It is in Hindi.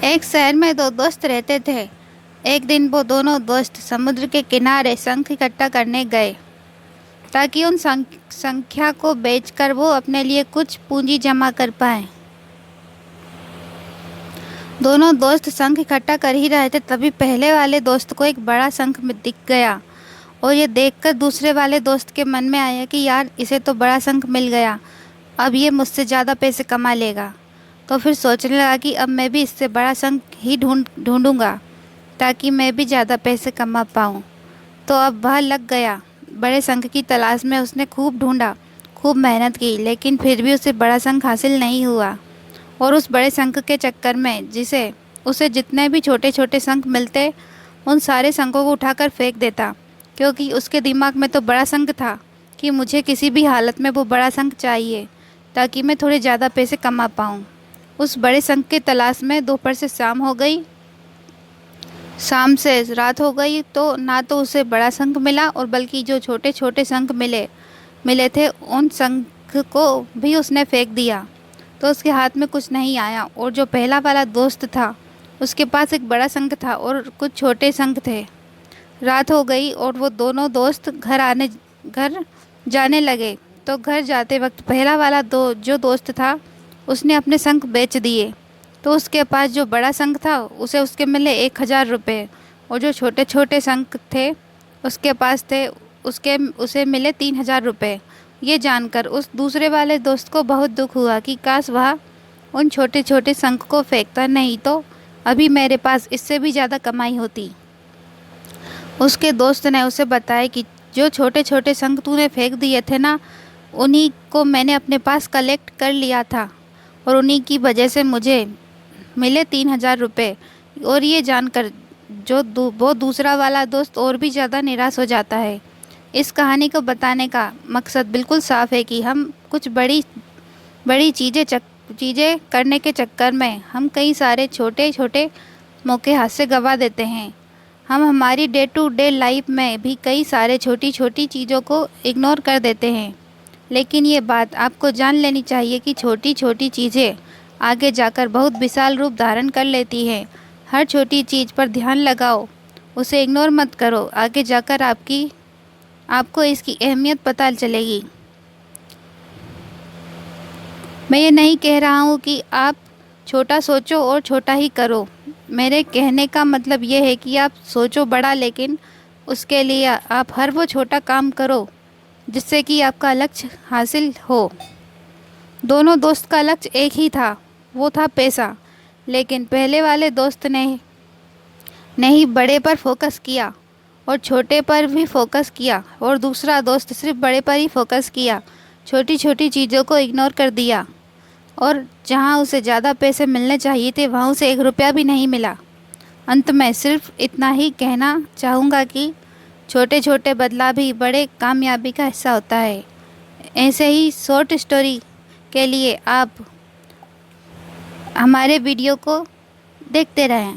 एक शहर में दो दोस्त रहते थे। एक दिन वो दोनों दोस्त समुद्र के किनारे शंख इकट्ठा करने गए ताकि उन संख्या को बेचकर वो अपने लिए कुछ पूंजी जमा कर पाए। दोनों दोस्त शंख इकट्ठा कर ही रहे थे, तभी पहले वाले दोस्त को एक बड़ा शंख दिख गया और ये देखकर दूसरे वाले दोस्त के मन में आया कि यार, इसे तो बड़ा शंख मिल गया, अब ये मुझसे ज़्यादा पैसे कमा लेगा। तो फिर सोचने लगा कि अब मैं भी इससे बड़ा शंख ही ढूंढूंगा ताकि मैं भी ज़्यादा पैसे कमा पाऊँ। तो अब वह लग गया बड़े शंख की तलाश में। उसने खूब ढूंढा, खूब मेहनत की, लेकिन फिर भी उसे बड़ा शंख हासिल नहीं हुआ। और उस बड़े शंख के चक्कर में उसे जितने भी छोटे छोटे शंख मिलते, उन सारे शंखों को उठाकर फेंक देता, क्योंकि उसके दिमाग में तो बड़ा शंख था कि मुझे किसी भी हालत में वो बड़ा शंख चाहिए ताकि मैं थोड़े ज़्यादा पैसे कमा पाऊँ। उस बड़े शंख की तलाश में दोपहर से शाम हो गई, शाम से रात हो गई, तो ना तो उसे बड़ा शंख मिला और बल्कि जो छोटे छोटे शंख मिले मिले थे, उन शंख को भी उसने फेंक दिया। तो उसके हाथ में कुछ नहीं आया। और जो पहला वाला दोस्त था, उसके पास एक बड़ा शंख था और कुछ छोटे शंख थे। रात हो गई और वो दोनों दोस्त घर जाने लगे। तो घर जाते वक्त पहला वाला जो दोस्त था, उसने अपने शंख बेच दिए। तो उसके पास जो बड़ा शंख था उसके मिले 1000 रुपये, और जो छोटे छोटे शंख थे उसे मिले 3000 रुपये। ये जानकर उस दूसरे वाले दोस्त को बहुत दुख हुआ कि काश वह उन छोटे छोटे शंख को फेंकता, नहीं तो अभी मेरे पास इससे भी ज़्यादा कमाई होती। उसके दोस्त ने उसे बताया कि जो छोटे छोटे शंख तूने फेंक दिए थे ना, उन्हीं को मैंने अपने पास कलेक्ट कर लिया था और उन्हीं की वजह से मुझे मिले 3000 रुपये। और ये जानकर वो दूसरा वाला दोस्त और भी ज़्यादा निराश हो जाता है। इस कहानी को बताने का मकसद बिल्कुल साफ है कि हम कुछ बड़ी बड़ी चीज़ें करने के चक्कर में हम कई सारे छोटे छोटे मौके हाथ से गंवा देते हैं। हम हमारी डे टू डे लाइफ में भी कई सारे छोटी छोटी चीज़ों को इग्नोर कर देते हैं। लेकिन ये बात आपको जान लेनी चाहिए कि छोटी छोटी चीज़ें आगे जाकर बहुत विशाल रूप धारण कर लेती हैं। हर छोटी चीज़ पर ध्यान लगाओ, उसे इग्नोर मत करो। आगे जाकर आपको इसकी अहमियत पता चलेगी। मैं ये नहीं कह रहा हूँ कि आप छोटा सोचो और छोटा ही करो। मेरे कहने का मतलब ये है कि आप सोचो बड़ा, लेकिन उसके लिए आप हर वो छोटा काम करो जिससे कि आपका लक्ष्य हासिल हो। दोनों दोस्त का लक्ष्य एक ही था, वो था पैसा। लेकिन पहले वाले दोस्त ने नहीं बड़े पर फोकस किया और छोटे पर भी फोकस किया, और दूसरा दोस्त सिर्फ बड़े पर ही फोकस किया, छोटी छोटी चीज़ों को इग्नोर कर दिया। और जहां उसे ज़्यादा पैसे मिलने चाहिए थे, वहां उसे 1 रुपया भी नहीं मिला। अंत में सिर्फ इतना ही कहना चाहूँगा कि छोटे छोटे बदलाव भी बड़े कामयाबी का हिस्सा होता है। ऐसे ही शॉर्ट स्टोरी के लिए आप हमारे वीडियो को देखते रहें।